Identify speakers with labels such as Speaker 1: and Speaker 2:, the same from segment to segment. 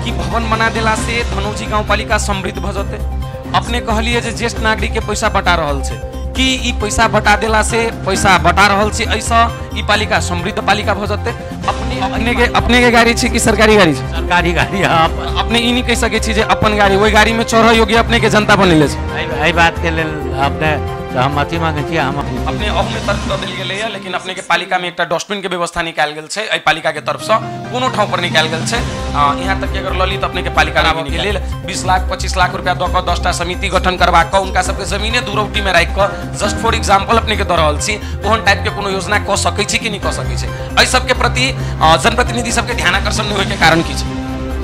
Speaker 1: कि भवन बना देला से धनौजी गाँव पालिका समृद्ध भ जते। अपने कहलिए जे ज्येष्ठ नागरिक के पैसा बटा रहल छे कि ई पैसा बटा देला से पैसा बटा रहल छे ऐसा ई पालिका समृद्ध पालिका भ जते। अपने के गाड़ी छे कि सरकारी गाड़ी छे?
Speaker 2: सरकारी गाड़ी है।
Speaker 1: अपने ई नहीं कह सके छी जे अपन गाड़ी ओई गाड़ी में चढ़ योग्य अपने के जनता बनेले छे।
Speaker 2: एहि बात के लेल अपने सहमति मांगे छी। हम
Speaker 1: अपने अपने तरफ द देल गेलै लेकिन अपने के पालिका में एकटा डस्टबिन के व्यवस्था निकाल गेल छे एहि पालिका के तरफ से कोनो ठाव पर निकाल गेल छे। यहाँ तक कि अगर लली तो अपने के पालिका के लेल 20 लाख 25 लाख रुपया द क 10टा समिति गठन करवा क उनका सबके जमीने दूरौटी में राख क जस्ट फॉर एग्जांपल अपने के द रहल छी ओहन टाइप के कोनो योजना क सकै छी कि नहीं क सकै छी। एहि सब के प्रति जनप्रतिनिधि सबके ध्यान आकर्षण नहीं होय के कारण की छै?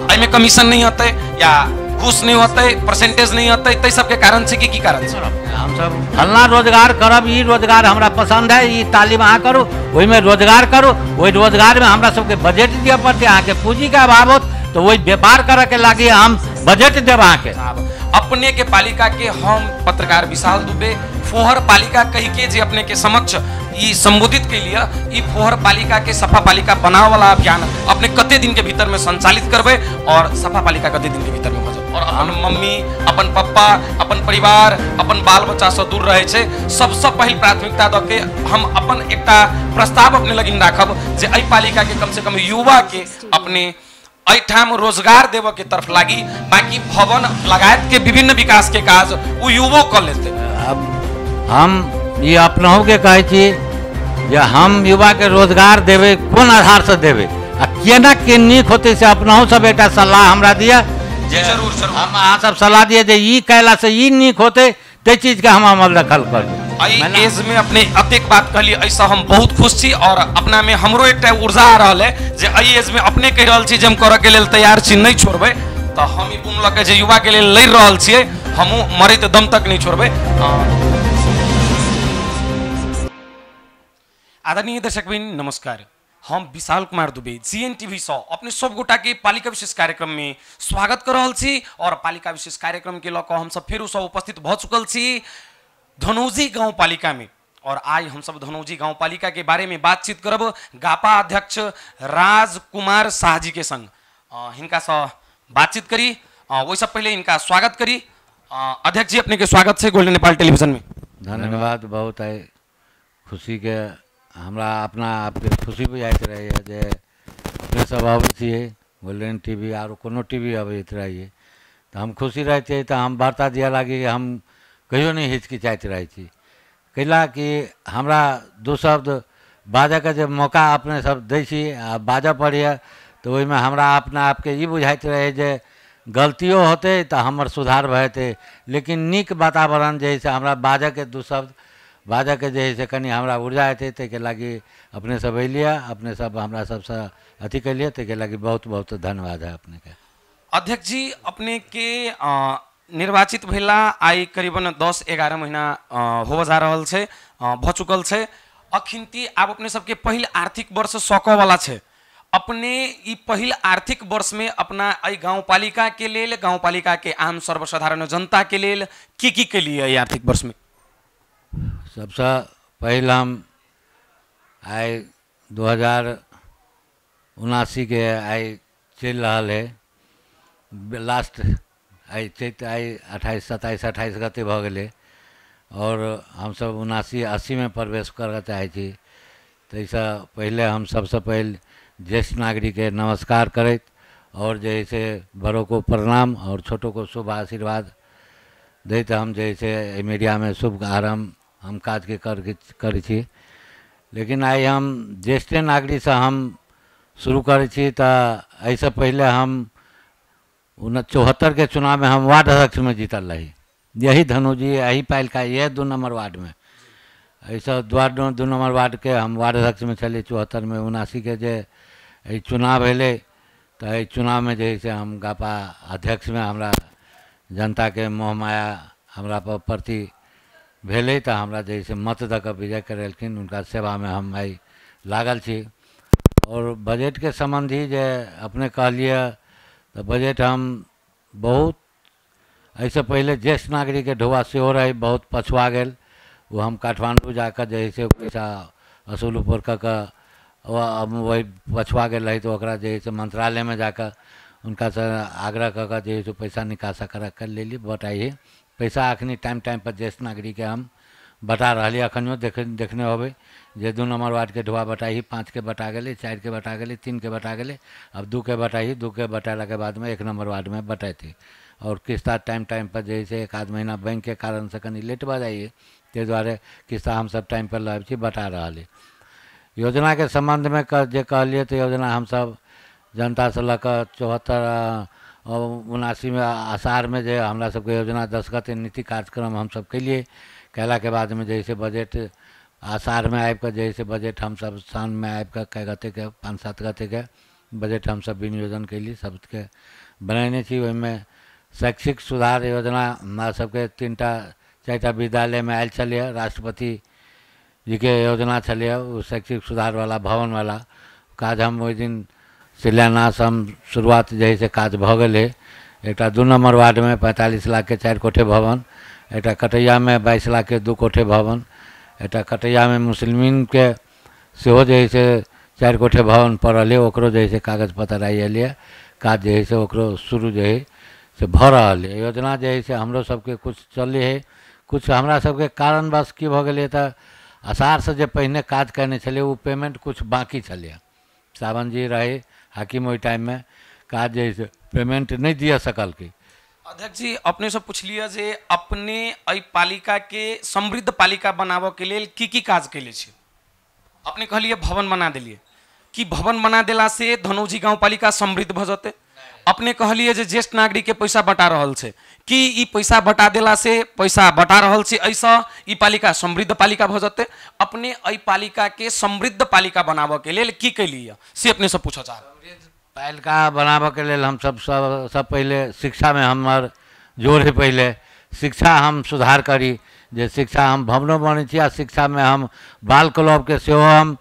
Speaker 1: एहि में कमीशन नहीं होतै या घूस नहीं होतै परसेंटेज नहीं होतै तै सब के कारण छै कि कारण छै?
Speaker 2: हम सब फलना रोजगार करब ई रोजगार हमरा पसंद है ई तालीम अहाँ करू ओहि में रोजगार करू ओहि रोजगार में हमरा सबके बजट दिए पड़ते। अहाँ के पूंजी के अभाव होत तो वही व्यापार करे के लागी हम बजट देब। अहाँ के
Speaker 1: अपने के पालिका के हम पत्रकार विशाल दुबे फोहर पालिका कही के जे अपने के समक्ष ई संबोधित के लिए ई फोहर पालिका के सफा पालिका बनावे वाला अभियान अपने कते दिन के भीतर में संचालित करबे और सफा पालिका कते दिन के भीतर में हो जाए और अपन मम्मी अपन पप्पा अपन परिवार अपन बाल बच्चा से दूर रहे छे सबसे पहले प्राथमिकता द के हम अपन एकटा प्रस्ताव अपने लगिन राखब जे एहि पालिका के कम से कम युवा के अपने ठाम रोजगार देव के तरफ लागी बाकी भवन लगायत के विभिन्न विकास के काज वो युवो कर लेते।
Speaker 2: अब हम ये अपनों के कहे छी जे हम युवा के रोजगार देवे कोन आधार से देवे आ केना के नीक होते से अपनों सब एक सलाह हमरा दिया।
Speaker 1: जरूर जरूर
Speaker 2: हम अहाँ सब सलाह दिए जे ई कैला से ई नीक होते ते चीज के हम अमल रखल कर
Speaker 1: एज में अपने अतेक बात कहली ऐसा हम बहुत खुश छी और अपना में हमरो एकटा ऊर्जा आ रहल है जे एहि एज में अपने कह रहल छी जे हम करे के लेल तैयार छी नहीं छोड़बे तो हम ई बुनल के जे युवा के लेल लड़ रहल छिए हमहू मरैत दम तक नहीं छोड़बे। आदरणीय दर्शकबिन नमस्कार, हम विशाल कुमार दुबे GNTV सौ अपने सब गोटा के पालिका विशेष कार्यक्रम में स्वागत कर रहल छी और पालिका विशेष कार्यक्रम के लक हम सब फिर सब उपस्थित भ चुकल छी धनौजी गांव पालिका में और आज हम सब धनौजी गांव पालिका के बारे में बातचीत करब गापा अध्यक्ष राजकुमार शाह जी के संग इनका से बातचीत करी वैसे पहले इनका स्वागत करी। अध्यक्ष जी अपने के स्वागत है गोल्डन नेपाल टेलीविजन में।
Speaker 2: धन्यवाद बहुत है खुशी के हमरा अपना आपके खुशी बुझाइत रहे है जे अपने सब अबै छियै गोल्डन टीवी और कोनो टीवी अबैत रहिए तो हम खुशी रहते तो हम वार्ता दिए लागी हम कहियो नहीं हिचकिचाइत रहे छी कैला कि हमरा दो शब्द बाजऽ के जब मौका अपने सब दै छी आ बाजऽ पड़ैए तो ओहिमे हमरा अपना आपके ई बुझाइत रहे जे गलतियों होते तो हमर सुधार भएते लेकिन नीक वातावरण जे है से हमरा बाजऽ के दू शब्द बाजऽ के जे है से कनि हमरा ऊर्जा एतै ताहि के लागी अपने सब अयलिए अपने सब हमरा सबसे अथी कलिए ताहि के लागी बहुत बहुत धन्यवाद है अपने के।
Speaker 1: अध्यक्ष जी अपने के निर्वाचित भेला आई करीबन 10-11 महीना हो जा रहल छे भ चुकल छे अखिनती आब अपने सबके पहिल आर्थिक वर्ष सक वाला छे अपने ई पहिल आर्थिक वर्ष में अपना आई गाँव पालिका के लेल गाँव पालिका के आम सर्वसाधारण जनता के लेल की लिए आर्थिक वर्ष में?
Speaker 2: सबसे पहले हम आई 2079 के आई चल रहा है लास्ट आई चैत आई 27-28 गते भ गेलै और हम सब 79-80 में प्रवेश कर चाहे छी तैसे पहले हम सबसे पहले ज्येष्ठ नागरिक के नमस्कार करैत और जैसे बड़ों को प्रणाम और छोटों को शुभ आशीर्वाद दैत हम जैसे मीडिया में शुभ आरंभ हम काज के करै छी। लेकिन आई हम ज्येष्ठ नागरिक से हम शुरू करै छी तो ऐसे पहले हम 74 के चुनाव में हम वार्ड अध्यक्ष में जीतल रही यही धनौजी यही पालिका ये 2 नंबर वार्ड में ऐसा 2 नंबर वार्ड के हम वार्ड अध्यक्ष में चलिए 74 में 79 के जे चुनाव भेले तो ये चुनाव में जैसे हम गापा अध्यक्ष में हमरा जनता के मोह माया हमरा पर प्रति भेले तो हमरा जैसे मत द के विजय करेलखिन उनका सेवा में हम आई लागल छी। और बजट के संबंधी जे अपने कहलिए तो बजट हम बहुत ऐसे पहले ज्येष्ठ नागरिक के ढुआ से हो रही बहुत पछुआ गेल वो हम काठमांडू जाकर जैसे पैसा असूल ऊपर वही पछुआ गेल रही तो ओकरा जैसे मंत्रालय में जाकर उनका से आग्रह कर के जो पैसा निकासा कर ले ली बटाइए पैसा अखनी टाइम टाइम पर ज्येष्ठ नागरिक के हम बता रही अखनियो देखने होबे जे 2 नंबर वार्ड के ढुआ बटाई 5 के बटा गए 4 के बटा गए 3 के बटा गए अब 2 के बटाई 2 के बटाला के बाद में 1 नंबर वार्ड में बटाती और किस्ता टाइम टाइम पर जैसे 1 महीना बैंक के कारण से कहीं लेट बा जाइए ते द्वारे किस्ता हम सब टाइम पर लाभ बता रहा है। योजना के संबंध में जे कहलिए तो योजना हम सब जनता से लकर 74 और 79 में आषाढ़ में जो हमरा सबके योजना 10 गते नीति कार्यक्रम हम सब के लिए कहला के बाद में जैसे बजट आषाढ़ में आब कर जैसे बजट हम सब शाम में आब कर कै गते के 5-7 गते के बजट हम सब विनियोजन के लिए सबके बनाने छी। में शैक्षिक सुधार योजना हमारा सबके 3-4 विद्यालय में आयल चलिए राष्ट्रपति जी के योजना चलिए वो शैक्षिक सुधार वाला भवन वाला काज हम ओहि दिन शिलान्यास हम शुरुआत जैसे काज भ गए। एक 2 नंबर वार्ड में 45 लाख के 4 कोठे भवन, एक कटैया में 22 लाख के 2 कोठे भवन, एक कटैया में मुस्लिमीन के सेहो जैसे 4 कोठे भवन पड़ल है ओकरो जैसे कागज पत्र आइए काज जैसे ओकरो शुरू जो है से भ रहा है। योजना जैसे हमरो सबके कुछ चले है कुछ हमरा सबके कारणवश की भ गए तो आषाढ़ से जो पहले काज करने चले वो पेमेंट कुछ बाकी चलिए सावन जी रहे हाकिम वही टाइम में काज जैसे पेमेंट नहीं दिया सकल के।
Speaker 1: अध्यक्ष जी अपने से पूछ लिया जे अपने अई पालिका के समृद्ध पालिका बनाबो के लिए की काज कैले छे। अपने कहलिए भवन बना दिलिए कि भवन बना देला से धनौजी गांव पालिका समृद्ध भ जते। अपने कहलिए जे ज्येष्ठ नागरिक के पैसा बटा रहल छे कि ई पैसा बटा देला से पैसा बटा रहल छे ऐसा ई पालिका समृद्ध पालिका भ जते। अपने अई पालिका के समृद्ध पालिका बनाबो के लिए की कैलिए से अपने से पूछो चाह।
Speaker 2: पालिका बनाबे के लिए हम सब पहले शिक्षा में हमार जोर है। पहले शिक्षा हम सुधार करी जे शिक्षा हम भवनों बनी छी शिक्षा में हम बाल क्लब के सेहो हम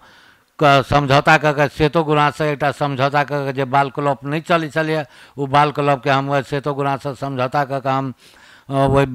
Speaker 2: समझौता कर सेतो गुणा से एक समझौता कर जे बाल क्लब नहीं चलिए वो बाल क्लब के हम सेतो गुणा से समझौता कर हम वही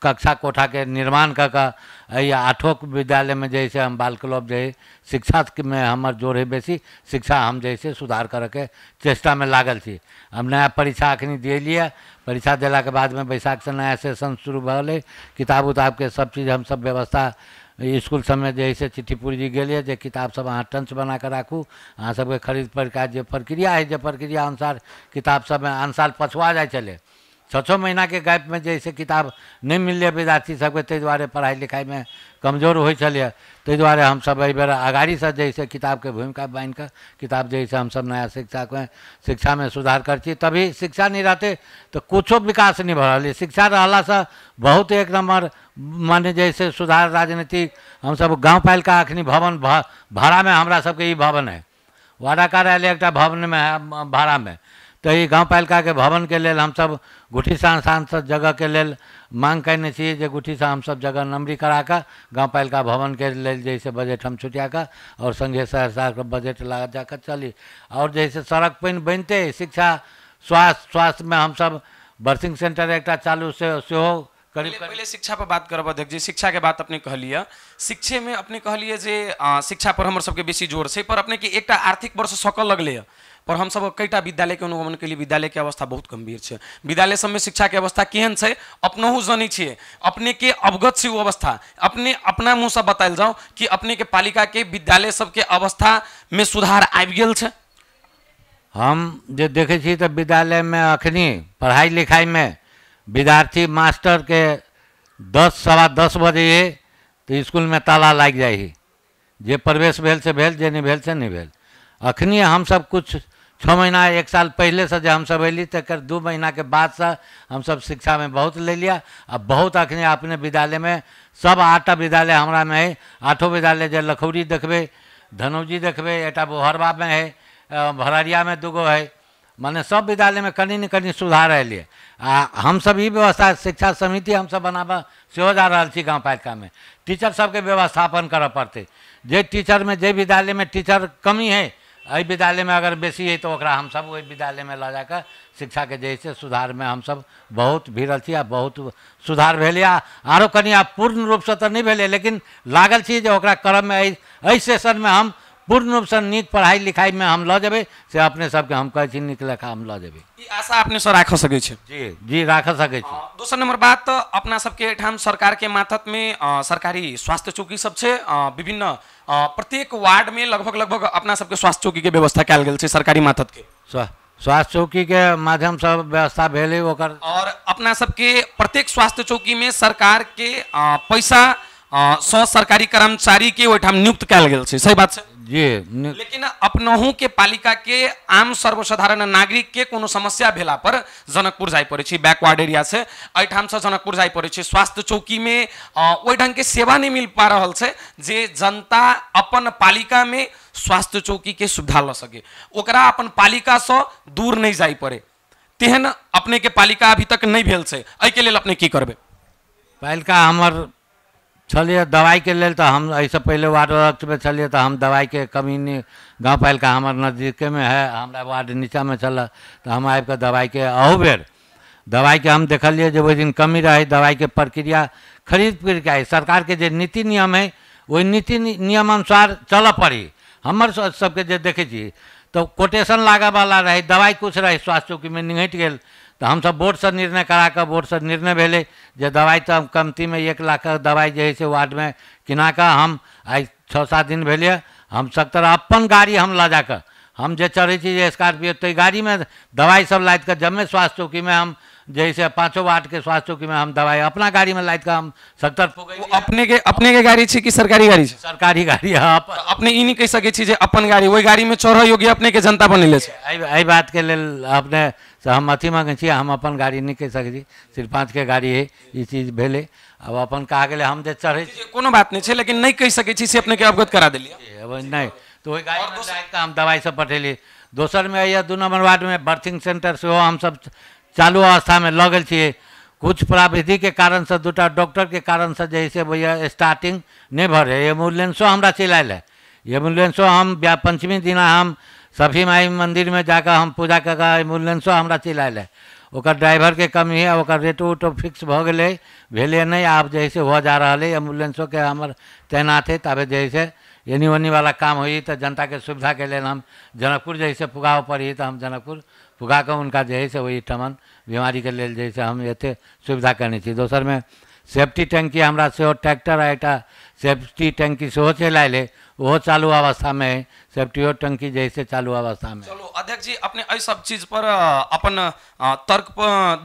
Speaker 2: कक्षा कोठा के निर्माण कर या 8 विद्यालय में जैसे हम बाल क्लब जो शिक्षा में हमार जोर है बेसी शिक्षा हम जैसे सुधार कर के चेष्टा में लागल थी। हम नया परीक्षा अखनी दिए परीक्षा दिला के बाद में बैसाख से नया सेशन शुरू भले किताब उताब के सब चीज़ हम सब व्यवस्था स्कूल सब में जैसे चिट्ठीपुर जी गए जे किताब सब अहाँ टंच बना कर राखू अहाँ सबके खरीद प्रकार जो प्रक्रिया है जो प्रक्रिया अनुसार किताब सब में आन साल पछुआ जाए चले 6 महीना के गैप में जैसे किताब नहीं मिले विद्यार्थी सबके ते द्वारे पढ़ाई लिखाई में कमजोर हो चलिए ते द्वारे हम सब एहि बेर अगाड़ी से जैसे किताब के भूमिका बांध कर किताब जैसे हम सब नया शिक्षा में सुधार कर तभी शिक्षा नहीं रहते तो कुछो विकास नहीं भरल। शिक्षा रहला से बहुत एक नंबर माने जैसे सुधार राजनीतिक हम सब गाँव पालिका अखनी भवन भाड़ा में हमरा सबके ई भवन है वार्ड कार्यालय एक भवन में है भाड़ा में तो ये गाँव पालिका के भवन के लेल हम सब गुठी सांसद जगह के लेल मांग करने चाहिए जे गुठी से हम सब जगह नंबरी करा कर गाँव पालिका भवन के लेल जैसे बजट हम छुटिया कर और संघे सहरसा का बजट लगा जाकर चली और जैसे सड़क पैन बनते शिक्षा स्वास्थ्य में हम सब बर्थिंग सेंटर एक चालू से करीब
Speaker 1: पहले शिक्षा पर बात करब अध्यक्ष जी। शिक्षा के बात अपने कहलिए शिक्षे में अपने कहलिए जे शिक्षा पर हमर सबके बेसी जोर से पर अपने के एक आर्थिक वर्ष सकल लगले पर हम सब कईटा विद्यालय के अनुगमन के लिए विद्यालय के अवस्था बहुत गंभीर है। विद्यालय सब में शिक्षा के अवस्था केहन है अपनहु जानी छे अपने के अवगत से वो अवस्था अपने अपना मुँह से बतायल जाओ कि अपने के पालिका के विद्यालय सब के अवस्था में सुधार आबि गेल छे।
Speaker 2: हम जो देखे छी तो विद्यालय में अखनी पढ़ाई लिखाई में विद्यार्थी मास्टर के 10-10:15 बजे तो स्कूल में ताला लग जाए जे प्रवेश भेल से भेल जे नहीं भेल से नहीं भेल। अखनी हम सब कुछ 6 महीना 1 साल पहले से जब हम सब अली तक 2 महीना के बाद से हम सब शिक्षा में बहुत ले लिया। अब बहुत अखनी अपने विद्यालय में सब 8 विद्यालय हमारा में है 8 विद्यालय जो लखौरी देखबे धनौजी देखबे एटा बोहरबा में है भररिया में 2 है माने सब विद्यालय में कहीं न कहीं सुधार है। हम सब ई व्यवस्था शिक्षा समिति हम सब बनाबा सेहो जा रहा छी गाँव पालिका में टीचर सबके व्यवस्थापन करे पड़ते जे टीचर में जे विद्यालय में टीचर कमी है अई विद्यालय में अगर बेसी है तो ओकरा हम सब वही विद्यालय में ला जाकर शिक्षा के जैसे सुधार में हम सब बहुत भिड़ल छी बहुत सुधार भेल आरो कनी पूर्ण रूप से तो नहीं भेले लेकिन लागल छी जे ओकरा क्रम में एहि सेशन में हम पूर्ण रूप से नीक पढ़ाई लिखाई में हम लऽ जेबै से अपने सबके हम कहै छी नीक लेखा हम लऽ जेबै।
Speaker 1: ई आशा अपने सर राख सकै छी।
Speaker 2: जी जी राख सकै छी।
Speaker 1: दोसर नंबर बात अपना सबके एठाम सरकार के मातहत में सरकारी स्वास्थ्य चौकी सब छै, विभिन्न प्रत्येक वार्ड में लगभग अपना सबके स्वास्थ्य चौकी के व्यवस्था कयल गेल छै सरकारी मातहत के।
Speaker 2: स्वास्थ्य चौकी के माध्यम से व्यवस्था भेलै ओकर, और
Speaker 1: अपना सबके प्रत्येक स्वास्थ्य चौकी में सरकार के पैसा सौ सरकारी कर्मचारी के ओहिठाम नियुक्त कयल गेल छै, सही बात छै
Speaker 2: जी।
Speaker 1: लेकिन अपनहु के पालिका के आम सर्वसाधारण नागरिक के कोनो समस्या भेला पर जनकपुर जाय पड़े छै, बैकवर्ड एरिया से एठाम से जनकपुर जाय पड़े छै। स्वास्थ्य चौकी में ओहि ढंग के सेवा नहीं मिल पा रहल छै जे जनता अपन पालिका में स्वास्थ्य चौकी के सुविधा ल सके, ओकरा अपन पालिका से दूर नहीं जाय पड़े, तेहन अपने के पालिका अभी तक नहीं भेल छै। एहि के लेल अपने की करबे?
Speaker 2: पालिका हमर छलिए दवाई के लेल तो हम ऐसे पहले वार्ड अध्यक्ष में छलिए तो हम दवाई के कमी नहीं, गाँव पालिका हमारे नज़दीके में है, हमारा वार्ड नीचा में चल तो हम आबि के दवाई के अहू बेर दवाई के हम देखलिए जो वही दिन कमी रहे, दवाई के प्रक्रिया खरीद के आई सरकार के जो नीति नियम है वही नीति नियम अनुसार चल पड़ी। हमर सबके जो देखे छी तो कोटेशन लागे वाला रहे, दवाई कुछ रहे स्वास्थ्य चौकी में निघट गए तो हम सब बोर्ड से निर्णय करा कर बोर्ड से निर्णय भेले जे दवाई तो कमती में 1 लाख का दवाई जो है से वार्ड में किना का हम आज 6-7 दिन भेले हम सकतर अपन गाड़ी हम ला जाकर हम जे चढ़े छी स्कॉर्पियो तो गाड़ी में दवाई सब लाद कर जब में स्वास्थ्य चौकी में हम जैसे 5 वार्ड के स्वास्थ्य चौकी में हम दवाई अपना गाड़ी में लाद कर हम सकतर
Speaker 1: अपने के गाड़ी छी कि सरकारी गाड़ी छी?
Speaker 2: सरकारी गाड़ी है।
Speaker 1: अपने ई नहीं कह सके छी जे अपन गाड़ी वही गाड़ी में चढ़ योग्य अपने के जनता बनेले छै?
Speaker 2: एहि बात के लेल अपने सहमति मांगे छी, हम अपन गाड़ी नहीं कह सके छी, सिर्फ 5 के गाड़ी है, ये चीज भेले अब अपन कहा गेले हम जे चढ़े
Speaker 1: कोनो बात नहीं छै, लेकिन नहीं कह सके छी से अपने के अवगत करा देलिए।
Speaker 2: अब नहीं तो वही गाड़ी में लाद के हम दवाई सब पठेली। दोसर में या 2 नंबर वार्ड में बर्थिंग सेंटर से हम सब चालू अवस्था में लग गए छे, कुछ प्राविधि के कारण से 2टा डॉक्टर के कारण से जैसे भैया स्टार्टिंग नहीं भरे, एम्बुलेंसो हमरा चलायल है, एम्बुलेंसो हम पंचमी दिना हम सफी माई मंदिर में जाकर हम पूजा कर एम्बुलेंसो हमरा चलायल है, ओकर ड्राइवर के कमी है, ओकर रेट उट फिक्स भ गए भेले नहीं, आप जैसे हो जा रहा है एम्बुलेंसो के हमार तैनात है, तब जैसे एनी ओनी वाला काम हुई तो जनता के सुविधा के लिए हम जनकपुर जैसे पुगाव पड़ी तो हम जनकपुर पुगा कर उनका जैसे वही ठमन बीमारी के लिए जैसे हम ये सुविधा करनी चाहिए। दोसर में सेफ्टी टंकी हमरा से ट्रैक्टर आटा सेफ्टी टंकी से चलाए वो चालू अवस्था में है, सेफ्टी टंकी जैसे चालू अवस्था में।
Speaker 1: चलो अध्यक्ष जी अपने ऐ सब चीज पर अपन तर्क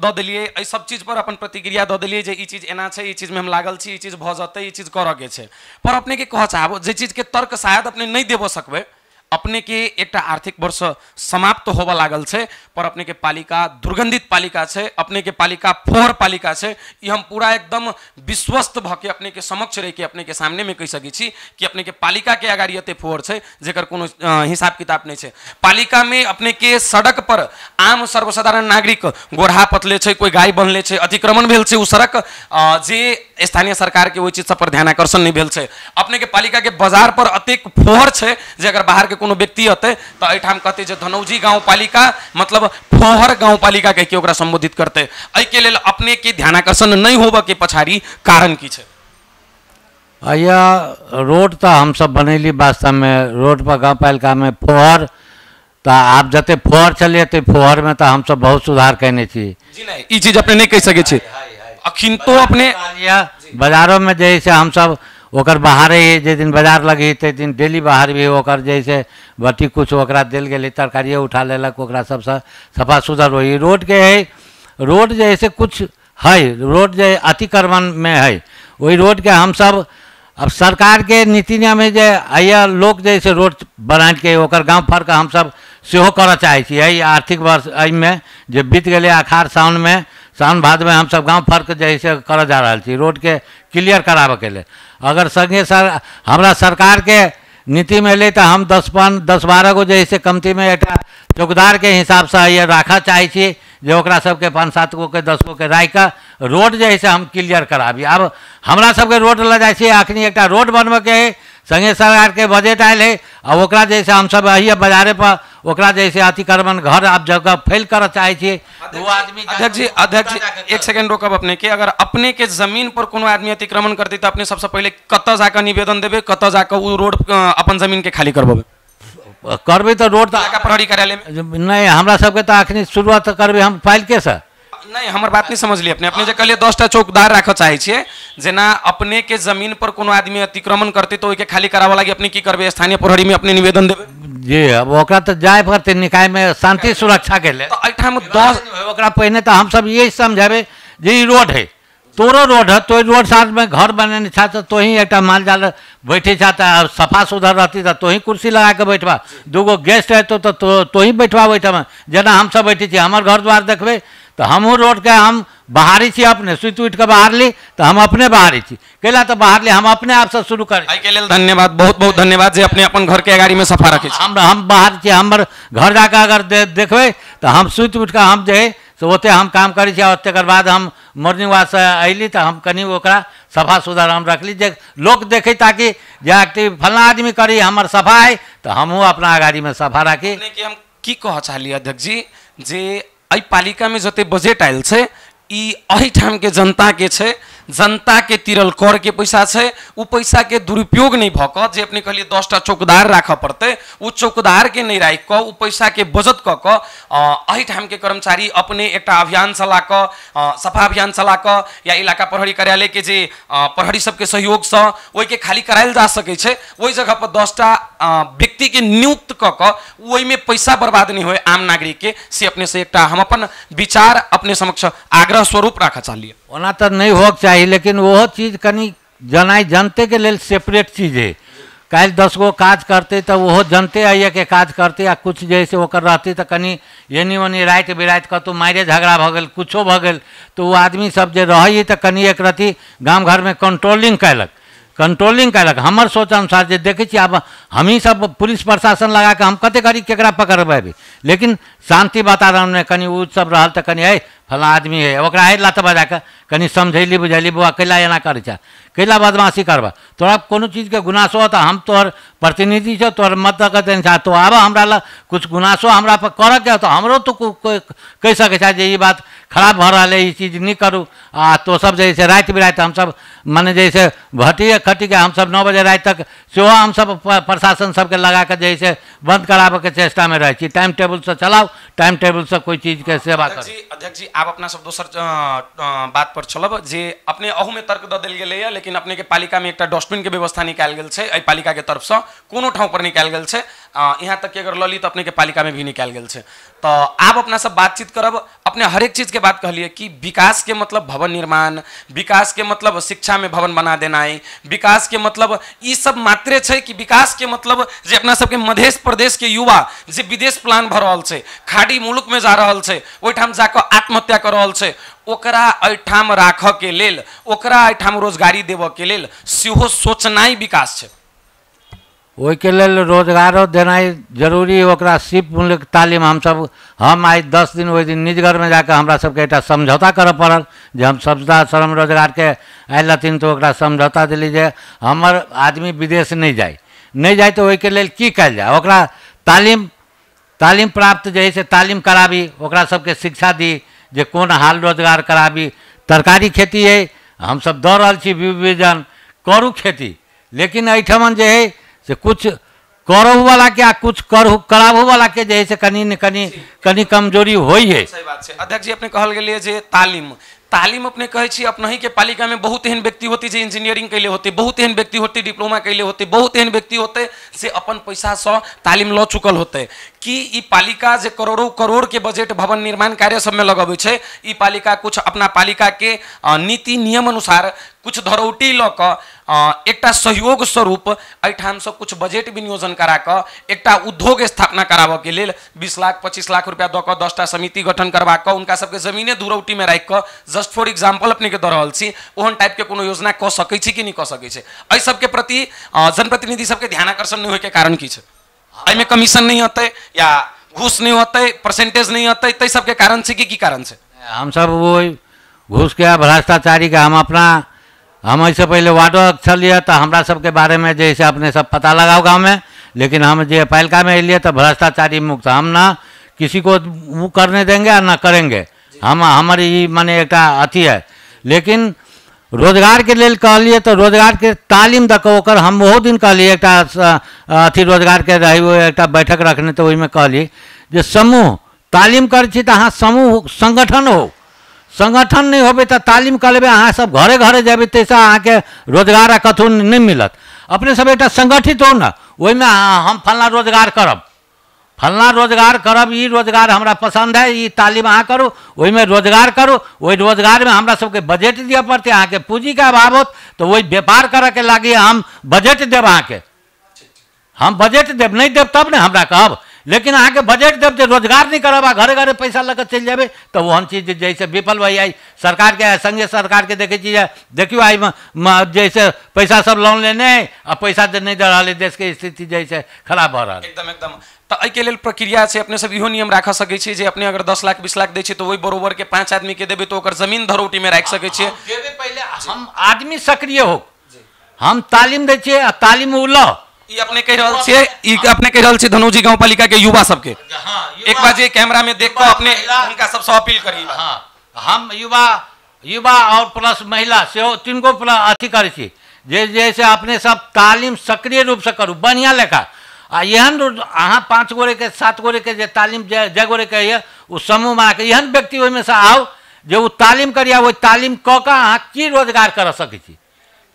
Speaker 1: द दिलिए, ऐ सब चीज पर अपन प्रतिक्रिया द दिलिए जे ई चीज एना छै, ई चीज में हम लागल छी, ई चीज भ जतै, ई चीज करऽ के छै, पर अपने के कह चाहब जे चीज के तर्क शायद अपने नहीं देबो सकबे। अपने के एक आर्थिक वर्ष समाप्त होबा लागल छै पर अपने के पालिका दुर्गंधित पालिका छै, अपने के पालिका फोहर पालिका छै, ई हम पूरा एकदम विश्वस्त भ के अपने के समक्ष रह के अपने के सामने में कह सकै छी कि अपने के पालिका के अगाडि एते फोहर छै जेकर कोनो हिसाब किताब नहीं छै। पालिका में अपने के सड़क पर आम सर्वसाधारण नागरिक गोरहा पतले छै, कोई गाय बनले छै, अतिक्रमण भेल छै, उ सड़क जे स्थानीय सरकार के ओइ चीज सब पर ध्यान आकर्षण नहीं भेल छै। अपने के पालिका के बाजार पर अतेक फोहर छै जे अगर बाहर के कोनो व्यक्ति अते तो एठाम कहते जे धनौजी गांव पालिका मतलब फोहर गांव पालिका कह के ओकरा संबोधित करते। एहि के लेल अपने के ध्यान आकर्षण नहीं होबा के पछाड़ी कारण की छै?
Speaker 2: या रोड तो हम सब बनैली, वास्तव में रोड पर गांव पालिका में फोहर तो आप जते फोहर चलिए तो फोहर में तो हम सब बहुत सुधार करने छी।
Speaker 1: जी नहीं ई चीज अपने नहीं कह सके छी, अखिन तो अपने
Speaker 2: बाजारों में जैसे हम सब ओकर बाहर ही जे दिन बाजार लगी ते दिन डेली बाहर भी ओकर जैसे बटी कुछ ओकरा दिल गई तरकारी उठा लेलक, ओकरा सबसे सफा सुथर वही रोड के है। रोड जैसे कुछ है, रोड जो अतिक्रमण में है वही रोड के हम सब अब सरकार के नीति नियम में जे आया लोग जैसे रोड बना के ओकर गाँव फर्क हम सब सेहो कर चाहे छी। यही आर्थिक वर्ष में जे बीत गए अखाड़ सावन में सावन भाद में हम सब गाँव फर्क जैसे कर जा रहा छी रोड के क्लियर कराबे के लिए। अगर संगे सर हमरा सरकार के नीति में ले तो हम 10-12 गो जैसे कमती में एक चौकीदार के हिसाब से ये रखा चाहे छी जो ओकरा सबके 5-7 गो के 10 गो के राय का रोड जैसे हम क्लियर कराबी। अब हमरा सबके रोड ल जाए छी, अखनी एक रोड बनबे के संगे सरकार के बजट आयल है और ओकरा जैसे हम सब अहिए बाजारे पर ओकरा जैसे अतिक्रमण घर आप जगह फैल कर चाहे छे वो आदमी।
Speaker 1: अध्यक्ष जी एक सेकंड रोकब अपने के। अगर अपने के जमीन पर कोनो आदमी अतिक्रमण करती तो अपने सबसे पहले कत जाकर निवेदन देवे, कत जाकर वो रोड अपन जमीन के खाली करबे
Speaker 2: करबे तो रोड
Speaker 1: प्रहरी कार्यालय में
Speaker 2: नहीं हमरा सबके तो अखनी शुरुआत करबे हम फाइल के सर
Speaker 1: नहीं हमर बात नहीं समझ ली अपने जे कहलिए 10टा चौकीदार रख चाहे छे जेना अपने के जमीन पर कोनो आदमी अतिक्रमण करते तो ओके खाली करावा लागी अपने की करबे स्थानीय प्रहरी में अपने निवेदन देबे
Speaker 2: जी। अब ओकरा तो जाए पड़ते निकाय में शांति सुरक्षा के लिए
Speaker 1: तो एठाम 10
Speaker 2: ओकरा पहले तो हम सब यही समझाबे जे रोड है तोरो रोड है तो रोड साथ में घर बने छा तो ही एक माल जाल बैठे चाहता है और सफा सुधर रहती तो ही कुर्सी लगा के बैठवा दूगो गेस्ट है तो ही बैठवा बैठा जना हम सब बैठे छे हमर घर द्वार देखबे तो हमहूँ रोड के हम बाहरी छी अपने सुत उठ के बाहर ली तो हम अपने बाहरी छी कैला तो बाहर ली हम अपने आप से शुरू करी
Speaker 1: आई के लेल धन्यवाद बहुत बहुत धन्यवाद जे अपने अपन घर के गाड़ी में सफा रखे
Speaker 2: हम बाहर छी हमर घर जाकर अगर देखबे तो हम सुत उठ के हम जे तो ओते हम काम करी छी और तकर बाद हम मॉर्निंग वॉक से अली तो हम कनी ओकरा सफा सुधार हम रखली जे लोग देखे ताकि जे एक्टिव फलना आदमी करी हमर सफा है तो हमहूँ अपना गाड़ी में सफा राखी
Speaker 1: हम की कह चाहली अध्यक्ष जी जे एहि पालिका में जते बजट आयल छे ई एहिठाम के जनता के छे जनता के तिरल कर के पैसा छे उ पैसा के दुरुपयोग नहीं भक जे अपने कहलिए 10टा चौकीदार राख पड़ते उ चौकीदार के नहीं राख उ पैसा के बचत क एहिठाम के कर्मचारी अपने एक अभियान चला क सफा अभियान चला क या इलाका प्रहरी कार्यालय के जे प्रहरी सबके सहयोग से ओहि के खाली करायल जा सके छे ओहि जगह पर 10टा व्यक्ति के नियुक्त क ओहि में पैसा बर्बाद नहीं होए आम नागरिक के से अपने से एक हम अपन विचार अपने समक्ष आग्रह स्वरूप रखा चाहिए
Speaker 2: ओना तो नहीं हो चाहिए लेकिन वो चीज कनी जनाई जनते के लिए सेपरेट चीज है कल 10 गो काज करते तो वो जनते आइए के काज करते या कुछ जैसे ओकर रहती तो कनी एनी ओनी रात बिरात कतौ मारे झगड़ा भ गेल कुछो भ गेल तो वो आदमी सब जे रही तो कनी एक रती गांव घर में कंट्रोलिंग कैलक हमर सोच अनुसार जे देखे छी अब हम ही सब पुलिस प्रशासन लगा के हम कते करी केकरा पकड़बे लेकिन शांति वातावरण में कनी उ सब रहल तो कनी है फला आदमी है ओकरा है लात बजा के कनी समझैली बुझैली बुआ कैला एना करे छा कैला बदमाशी करबा तोरा कोनो चीज के गुनासो तो हम तोहर प्रतिनिधि छो तोहर मत कहते छा तो आब हमरा ला कुछ गुनासो हमरा पर कर के तो हमरो तो कह सके छा जे ई बात खराब भ रहा है ई चीज नहीं करूँ आ तो सब जैसे रात बिरात हम सब माने जैसे भटिए खटी के हम सब 9 बजे रात तक सेहो हम सब प्रशासन सबके लगा के जैसे बंद कराबे के चेष्टा में रहे छी टाइम टेबल से चलाओ टाइम टेबल से कोई चीज के सेवा कर
Speaker 1: अध्यक्ष जी आप अपना सब दोसर बात पर चलब जे अपने अहू में तर्क द देल गेलै है लेकिन अपने के पालिका में एक डस्टबिन के व्यवस्था निकाल गेल छै एहि पालिका के तरफ से कोनो ठाव पर निकाल गेल छै यहाँ तक कि अगर ललित अपने के पालिका में भी निकाल गेल छै तो आप अपना सब बातचीत करब अपने हर एक चीज के बात कहलिए कि विकास के मतलब भवन निर्माण विकास के मतलब शिक्षा में भवन बना देना विकास के मतलब ई सब मात्रे छै कि विकास के मतलब जे अपना सबके मध्य प्रदेश के युवा जे विदेश प्लान भ रहल छै खाड़ी मुल्क में जा रहल छै ओहिठाम जाकर आत्महत्या कर रहल छै ओकरा एठाम राख के लेल ओकरा एठाम रोजगारी देव के लेल सेहो सोचनाई विकास छै
Speaker 2: ओहि के लेल रोजगारो देनाई जरूरी ओकरा सिर्फ मूल्य तालीम हम आई 10 दिन वही दिन निजगर में जाकर हमरा सबके एक समझौता कर पड़ल जे हम सबदा श्रम रोजगार के आयल हथिन तो ओकरा समझौता दिली जे हमर आदमी विदेश नहीं जाए तो ओहि के लेल की कयल जाए ओकरा तालीम प्राप्त जे है से तालीम कराबी ओकरा सबके शिक्षा दी जे कोन हाल रोजगार कराबी तरकारी खेती है हम सब दऽ रहल छी विजन करू खेती लेकिन एहिठमन जे है से कुछ करहु वाला के कुछ कराबू वाला के जे है से कनी कमजोरी होई है।
Speaker 1: सही बात है अध्यक्ष जी अपने कहल गेलिए जे तालीम अपने कहे छी अपना ही के पालिका में बहुत एहन व्यक्ति होती जो इंजीनियरिंग कैले होते बहुत एहन व्यक्ति होती डिप्लोमा कैले होते बहुत एहन व्यक्ति होते से अपन पैसा से तालीम ल चुकल होते कि ई पालिका जे करोड़ों करोड़ के बजट भवन निर्माण कार्य सब में लगाबे छै ई पालिका कुछ अपना पालिका के नीति नियम अनुसार कुछ धरौटी ल क एकटा सहयोग स्वरूप एठाम से कुछ बजट विनियोजन करा क एकटा उद्योग स्थापना कराबे के लेल 20 लाख 25 लाख रुपया द क 10टा समिति गठन करवा क उनका सबके जमीने धुरौटी में राख क जस्ट फॉर एग्जांपल अपने के द रहल छी ओहन टाइप के कोनो योजना क सकै छी कि नहीं क सकै छै एहि सबके प्रति जनप्रतिनिधि सबके ध्यान आकर्षण नहीं होय के कारण की छै एहिमे कमीशन नहीं होते या घूस नहीं होते परसेंटेज नहीं होते तै सबके कारण से कि कारण से
Speaker 2: हम सब वो घूस के भ्रष्टाचारी के हम अपना हम ऐसे पहले वार्डो छलिए तो हमरा सबके बारे में जैसे अपने सब पता लगाओ गाँव में, लेकिन हम जो पालिका में अलिए तो भ्रष्टाचारी मुक्त, हम ना किसी को वो करने देंगे और ना करेंगे। हम हमारी माने एक अथी है। लेकिन रोजगार के लिए कहलिए तो रोजगार के तालीम दक हम बहुत दिन कहलिए एक अथी रोजगार के रही वो एक बैठक रखने, तो वही में कहलिए जो समूह तालीम कर अहाँ समूह संगठन हो, संगठन नहीं होबे तो तालीम कर लेबे, अहाँ सब घरे घरे जेबे तैसा अहाँ के रोजगार आ कतहु नहीं मिलत। अपने सब एक संगठित हो ना, वही में हम फलना रोजगार करब, फलना रोजगार करब, ये रोजगार हमरा पसंद है, ये तालीम अहाँ करो, वही में रोजगार करो, वही रोजगार में हमरा सबके बजट दिया पड़ते, अहाँ के पूंजी का अभाव होत तो वही व्यापार करे के लागी हम बजट देव, अहाँ के हम बजट देव, नहीं देव तब ने हमरा कहब। लेकिन अहाँ के बजट देव तो रोजगार नहीं करब, घरे घरे पैसा लग चल जाबे तो वहन चीज जैसे विफल भाई आई सरकार के संगे सरकार के देखे चीज देखियो आई जैसे पैसा सब लोन लेने आ पैसा नहीं दे रहा, देश के स्थिति जैसे खराब हो रहा है।
Speaker 1: एकदम एकदम। तो एहि लेल प्रक्रिया से अपने सब इहो नियम राख सकै छी जे अपने अगर 10 लाख 20 लाख दै छी तो वही बरोबर के 5 आदमी के देबे तो ओकर जमीन धरौटी में राख सकै छी।
Speaker 2: देबे पहले हम आदमी सक्रिय हो, हम तालीम दै छी, तालीम उल
Speaker 1: ई अपने कह रहल छियै, ई अपने कह रहल छी धनौजी गांव पालिका के युवा सबके एक बार जे कैमरा में देख के अपने उनका सबसे अपील करी।
Speaker 2: हाँ, हम युवा और प्लस महिला से तीनको अथी करे छी जे जैसे अपने सब तालीम सक्रिय रूप से करू बढ़िया लेखा। आ एहन अहाँ 5 गोरे के 7 गोरे के जे तालीम जय गोरे के है उ समूह बना के एहन व्यक्ति ओहिमे से आओ जो उ तालीम करिया, वही तालीम कऽ के अहाँ की रोजगार कर सकै छी,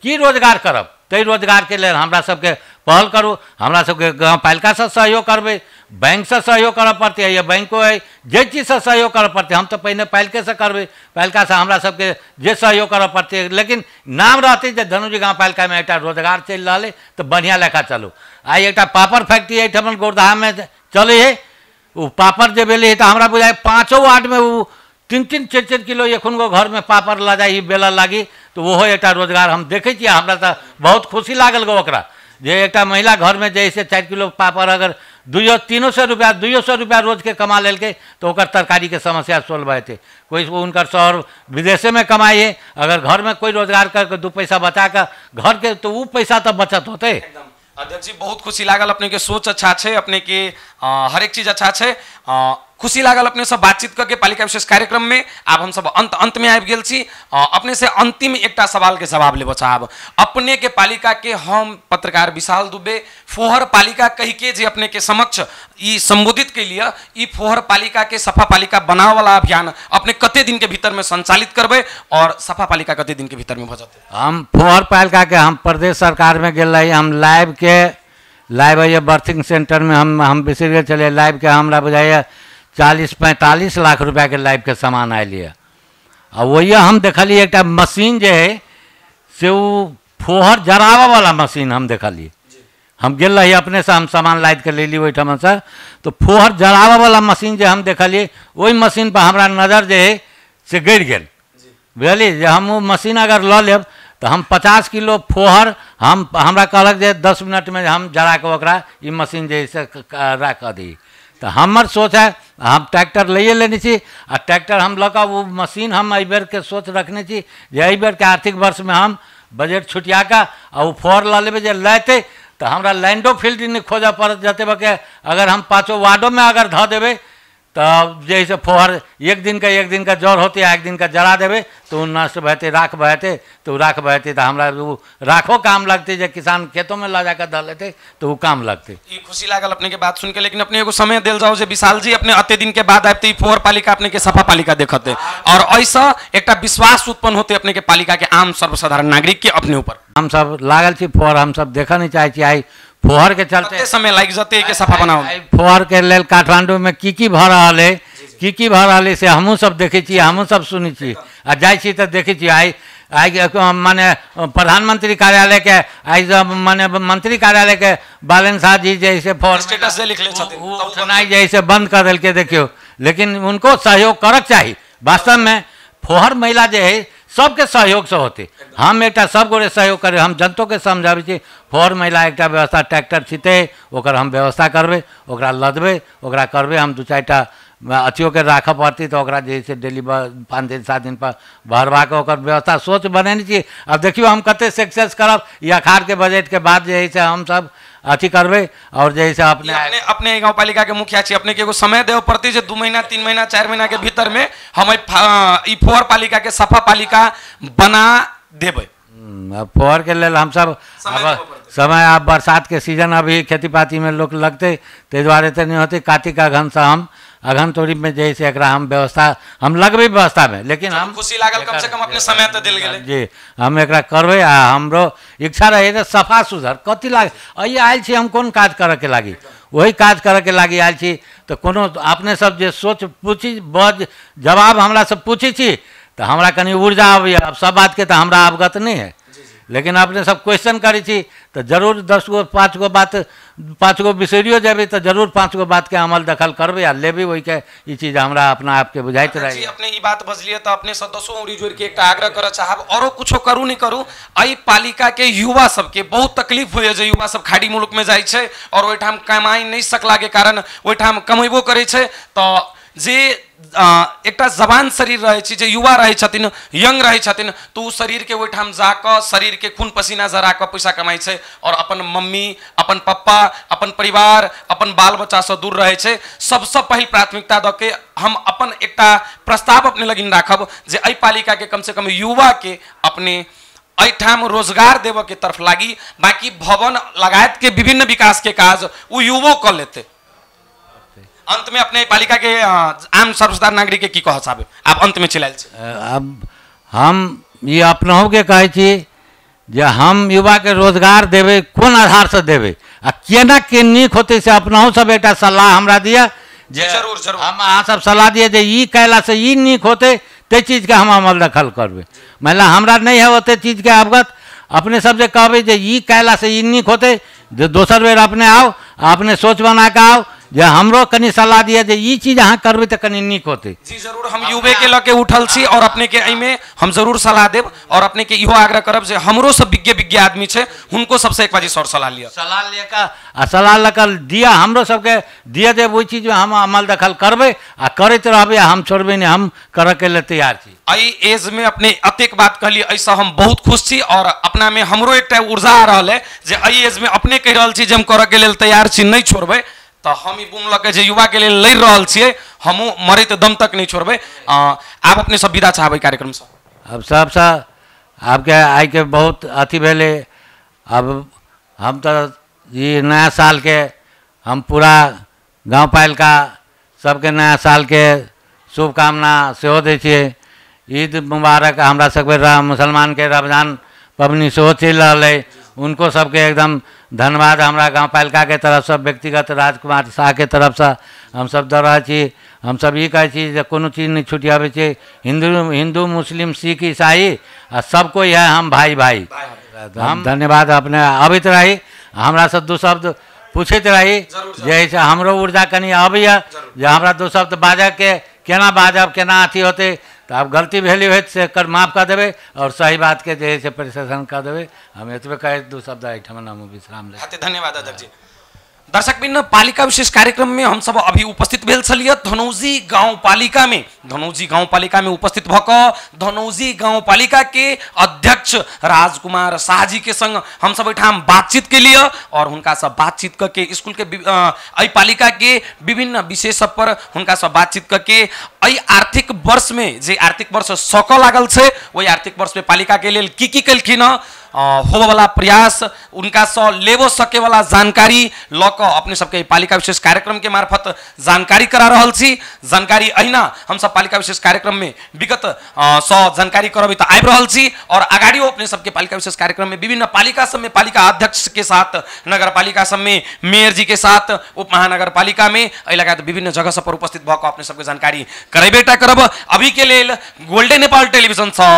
Speaker 2: की रोजगार करब, ताहि रोजगार के लेल हमरा सबके पहल करू, हमरा सबके गाँव पालिका से सहयोग करबै, बैंक से सहयोग करऽ पड़ते, या बैंको है जे चीज से सहयोग करऽ पड़ते, हम तो पहले पालिके से करबै, पालिका से हमरा सबके जे सहयोग करऽ पड़ते। लेकिन नाम रहते जे धनौजी गाँव पालिका में एक रोजगार चल रहा है तो बढ़िया लेखा चलू। आई एक पापड़ फैक्ट्री एहिठाम गोरदहा में चले है, वो पापड़ जे भेले है तो हमरा बुझाए 5 वार्ड में वो 3-3 4-4 किलो एखन गो घर में पापड़ ला जाए बेला लागी, तो वो एक रोजगार हम देखे छी। हमरा तो बहुत खुशी लागल गो ओकरा जे एक महिला घर में जैसे 4 किलो पापड़ अगर 200-300 रुपया रोज के कमा लेके तो ओकर तरकारी के समस्या सोल्व होते। कोई उनकर शहर विदेशे में कमाइए, अगर घर में कोई रोजगार करके 2 पैसा बचा कर घर के तो वो पैसा तो बचत होते।
Speaker 1: अध्यक्ष जी बहुत खुशी लागल, अपने के सोच अच्छा है, अपने के हर एक चीज अच्छा है, खुशी लागल अपने सब बातचीत करके पालिका विशेष कार्यक्रम में। अब हम सब अंत में आबि गेल छी, अपने से अंतिम एकटा सवाल के जवाब लेबो चाहब। अपने के पालिका के हम पत्रकार विशाल दुबे फोहर पालिका कही के जे अपने के समक्ष ई संबोधित के लिए ई फोहर पालिका के सफा पालिका बनावे वाला अभियान अपने कते दिन के भीतर में संचालित करबे और सफा पालिका कते दिन के भीतर में भ जते?
Speaker 2: हम फोहर पालिका के हम प्रदेश सरकार में गेल रही, हम लाइव ये बर्थिंग सेंटर में हम बिसर गए चले, लाइव के हमरा बुझाइए 40-45 लाख रुपया के लाइव के सामान आयल है। और वही हम देखलिए एक मशीन जो है से वो फोहर जरावा वाला मशीन हम देखलिए, हम गेल रही अपने से हम सामान लाद के ले ली ओहिठाम से, तो फोहर जरावा वाला मशीन जो हम देखलिए वही मशीन पर हमारा नज़र जो है से गड़ गेल। बुझलिए जे हम वो मशीन अगर ल लेब तो हम 50 किलो फोहर हमरा कहलक जे 10 मिनट में हम जरा के ओकरा ई मशीन जैसे रख दी। तो हमर सोच है हम ट्रैक्टर ले लेने छी, आ ट्रैक्टर हम लगा वो मशीन हम एहि बेर के सोच रखने छी जे एहि बेर के आर्थिक वर्ष में हम बजट छुटिया का आ वो फोहर ला लेबे जे लेते तो हमरा लैंडो फील्ड नहीं खोजा पड़ जते बके, अगर हम 5 वार्डों में अगर ध देवे तो जैसे फोहर एक दिन का जड़ होते एक दिन का जरा देवे तो नष्ट बहते राख बहते, तो राख बहते तो हमरा वो राखो काम लगते, जो किसान खेतों में ला जाकर धर लेते तो वो काम लगते।
Speaker 1: ये खुशी लागल अपने के बात सुन के, लेकिन अपने एगो समय दिल जाओ जे विशाल जी अपने अते दिन के बाद आते फोहर पालिका अपने के सफा पालिका देखते और ऐसा एक विश्वास उत्पन्न होते अपने के पालिका के आम सर्वसाधारण नागरिक के अपने ऊपर।
Speaker 2: हम सब लागल छी फोहर हम सब देखा नहीं चाहे छी, आई फोहर के चलते
Speaker 1: समय लग जाते के सफा बनाओ।
Speaker 2: फोहर के लेल काठमांडू में की भ रहा है, की भ रहा है से हमहूँ सब देखे छी, हमहूँ सब सुनी छी आ जाए छी तो देखे छी। आई माने प्रधानमंत्री कार्यालय के आई माने मंत्री कार्यालय के बालन शाह जी जैसे फोहर
Speaker 1: स्टेटस लिख ले
Speaker 2: जैसे बंद कर दिल के देखियो, लेकिन उनको सहयोग करक चाहिए। वास्तव में फोहर महिला जो है सबके सहयोग से होते, हम एक सब गोरे सहयोग करे, हम जनतो के समझाबे छी फोहर महिला एक व्यवस्था ट्रैक्टर छिते ओकर हम व्यवस्था करबे, ओकरा लदबे, ओकरा करबे, हम 2-4टा अथियो के राखऽ पड़ती तो ओकरा जे से डेली 5 दिन 7 दिन पर भरवा के ओकर व्यवस्था सोच बने चाहिए। अब देखियो हम कते सक्सेस करब ई अखाड़ के बजट के बाद जे है से हम सब अथी करबे और जे है से
Speaker 1: अपने गाँव पालिका के मुखिया छी, अपने के एगो समय देव पड़ती जे 2 महीना 3 महीना 4 महीना के भीतर में हम ई फोहर पालिका के सफा पालिका बना देबै।
Speaker 2: अब फोहर के लेल हम सब समय अब बरसात के सीजन अभी खेती पाती में लोग लगते ते द्वारे तो नहीं होते। कार्तिक अगहन से हम अगहन तोड़ी में जैसे एकरा हम व्यवस्था हम लगबे व्यवस्था में, लेकिन हम
Speaker 1: खुशी लागल कम से कम अपने समय तो दिल गेले
Speaker 2: जी हम एकरा करबे। आ हमरो इच्छा रहे तो सफा सुधर कथी लाग अई आयल छी हम कोन काज करे के लागी वही काज करे के लागी आयल छी। तो कोनो अपने सब जे सोच पूछी बज जवाब हमरा सब पूछी छी तो हमरा कनी ऊर्जा आबैया। अब सब बात के तो हमरा अवगत नहीं है, लेकिन अपने सब क्वेश्चन करी छी तो जरूर 10 गो 5 गो बात 5 गो बिसरियो जाबे तो जरूर 5 गो बात के अमल दखल करबे आ लेबे वही के ई चीज हमरा अपना आप के बुझाइत रहे।
Speaker 1: जी अपने ई बात बजलिए तो अपने सदस्यों उड़ी जोड़ के एक आग्रह कर चाहब औरो कुछो करू नहीं करू आई पालिका के युवा सबके बहुत तकलीफ होय जे युवा सब खाड़ी मुल्क में जाय छै और ओइठाम कमाई नहीं सकला के कारण ओइठाम कमेबो करे छै। तो जे एकटा जवान शरीर रहे छै जे युवा रहे छथिन यंग रहे छथिन तो उ शरीर के ओइठाम जाकर शरीर के खून पसीना जरा के पैसा कमाई छै और अपन मम्मी अपन पप्पा अपन परिवार अपन बाल बच्चा से दूर रहे छै। सबसे पहल प्राथमिकता द के हम अपन एकटा प्रस्ताव अपने लगिन राखब जे एहि पालिका के कम से कम युवा के अपने एठाम रोजगार देव के तरफ लागी, बाकी भवन लगायत के विभिन्न विकास के काज उ युवो कर लेते। अंत में अपने पालिका के आम सर्वसाधारण नागरिक के की कह चाहबे आप अंत में चिलाइल छै?
Speaker 2: अब हम ये अपनहु के कहै छी जे हम युवा के रोजगार देवे कोन आधार से देवे आ केना के नीक होते से अपनहु सब एकटा सलाह हमरा दिया जे
Speaker 1: जरूर जरूर
Speaker 2: हम अहाँ सब सलाह दिए जे ई कैला से ई नीक होते ते चीज के हम अमल दखल करबे। मतलब हमरा नहीं है ओते चीज के अवगत अपने सब जे कहबे जे ई कैला से ई नीक होते जे दोसर बेर अपने आओ अपने सोच बना के आओ जे हमरो कनी सलाह दिया जे ई चीज अहाँ करबे तो कनी नीक होते।
Speaker 1: जी जरूर हम युवे के लके उठल छी और अपने के एमे हम जरूर सलाह देब और अपने के इहो आग्रह करब जे हमरो सब विज्ञ आदमी छै हुनको सबसे एक बाजी सर सलाह लिया
Speaker 2: सलाह लेकर आ सलाह लेकर दिया हमरो सबके दिए दे वही चीज में हम अमल दखल करबे आ करते रहबे हम छोड़बे नहीं हम करे के लिए तैयार छी।
Speaker 1: आई एज में अपने अतेक बात कहली ऐसा हम बहुत खुश छी और अपना में हमरो एकटा ऊर्जा आ रहल है जे आई एज में अपने कह रहल छी जे हम करे के लिए तैयार छी नहीं छोड़बे। तो हम ई बुम लके जे युवा के लिए लड़ रहल छिए हमू मरे तो दम तक नहीं छोड़बे। आप अपने सब विदा चाहबे कार्यक्रम से?
Speaker 2: अब सबसे आपके आई के बहुत अथी भेले। अब हम तो ये नया साल के हम पूरा गांव पालिका सबके नया साल के शुभकामना सेहो दै छिए। ईद मुबारक हमरा सबके मुसलमान के रमजान पबनी सेहो चल रहा है उनको सबके एकदम धन्यवाद हमरा गाँव पालिका के तरफ से व्यक्तिगत राजकुमार शाह के तरफ से हम सब दे रहा छी। हम सब ये कहे छी जे कोनो चीज नहीं छुटियाबे छै हिंदू मुस्लिम सिख ईसाई आ सबको यह हम भाई भाई हम धन्यवाद अपने अबित रही हमरा से दो शब्द पूछते रही जैसे हमरो ऊर्जा कनी अबैया जे हमरा दो शब्द बाजऽ के केना बाजब केना अथी होते तो आप गलती भेली हो से कर माफ कर देवे और सही बात के जे से प्रशासन कर देवे। हम एतबे कहे दो शब्द एठम हम विश्राम ले।
Speaker 1: धन्यवाद अध्यक्ष जी। दर्शक बिन पालिका विशेष कार्यक्रम में हम सब अभी उपस्थित भेल छलिए धनौजी गांव पालिका में उपस्थित भक धनौजी गांव पालिका के अध्यक्ष राजकुमार शाह जी के संग हम सब एठाम बातचीत के लिए और हुनका सब बातचीत करके स्कूल के अई पालिका के विभिन्न विषय सब पर हुनका सब बातचीत करके अई आर्थिक वर्ष में जे आर्थिक वर्ष सक लागल छे वही आर्थिक वर्ष में पालिका के लेल की कलखिन होबे वाला प्रयास उनका स लेबो सके वाला जानकारी लक अपने सबके पालिका विशेष कार्यक्रम के मार्फत जानकारी करा रहल छी। जानकारी अहिना हम सब पालिका विशेष कार्यक्रम में विगत जानकारी करबे तो आबि रहल छी और आगाड़ियो अपने सबके पालिका विशेष कार्यक्रम में विभिन्न पालिका सब में पालिका अध्यक्ष के साथ नगर पालिका सब में मेयर जी के साथ उप महानगर पालिका में अइ लगायत विभिन्न जगह सब पर उपस्थित भक अपने सबके जानकारी करेबेटा करब। अभी के लेल गोल्डन नेपाल टेलीविजन से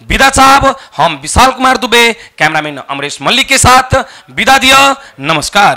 Speaker 1: विदा चाहब हम विशाल कुमार दुबे कैमरामैन अमरेश मल्लिक के साथ विदा दिया। नमस्कार।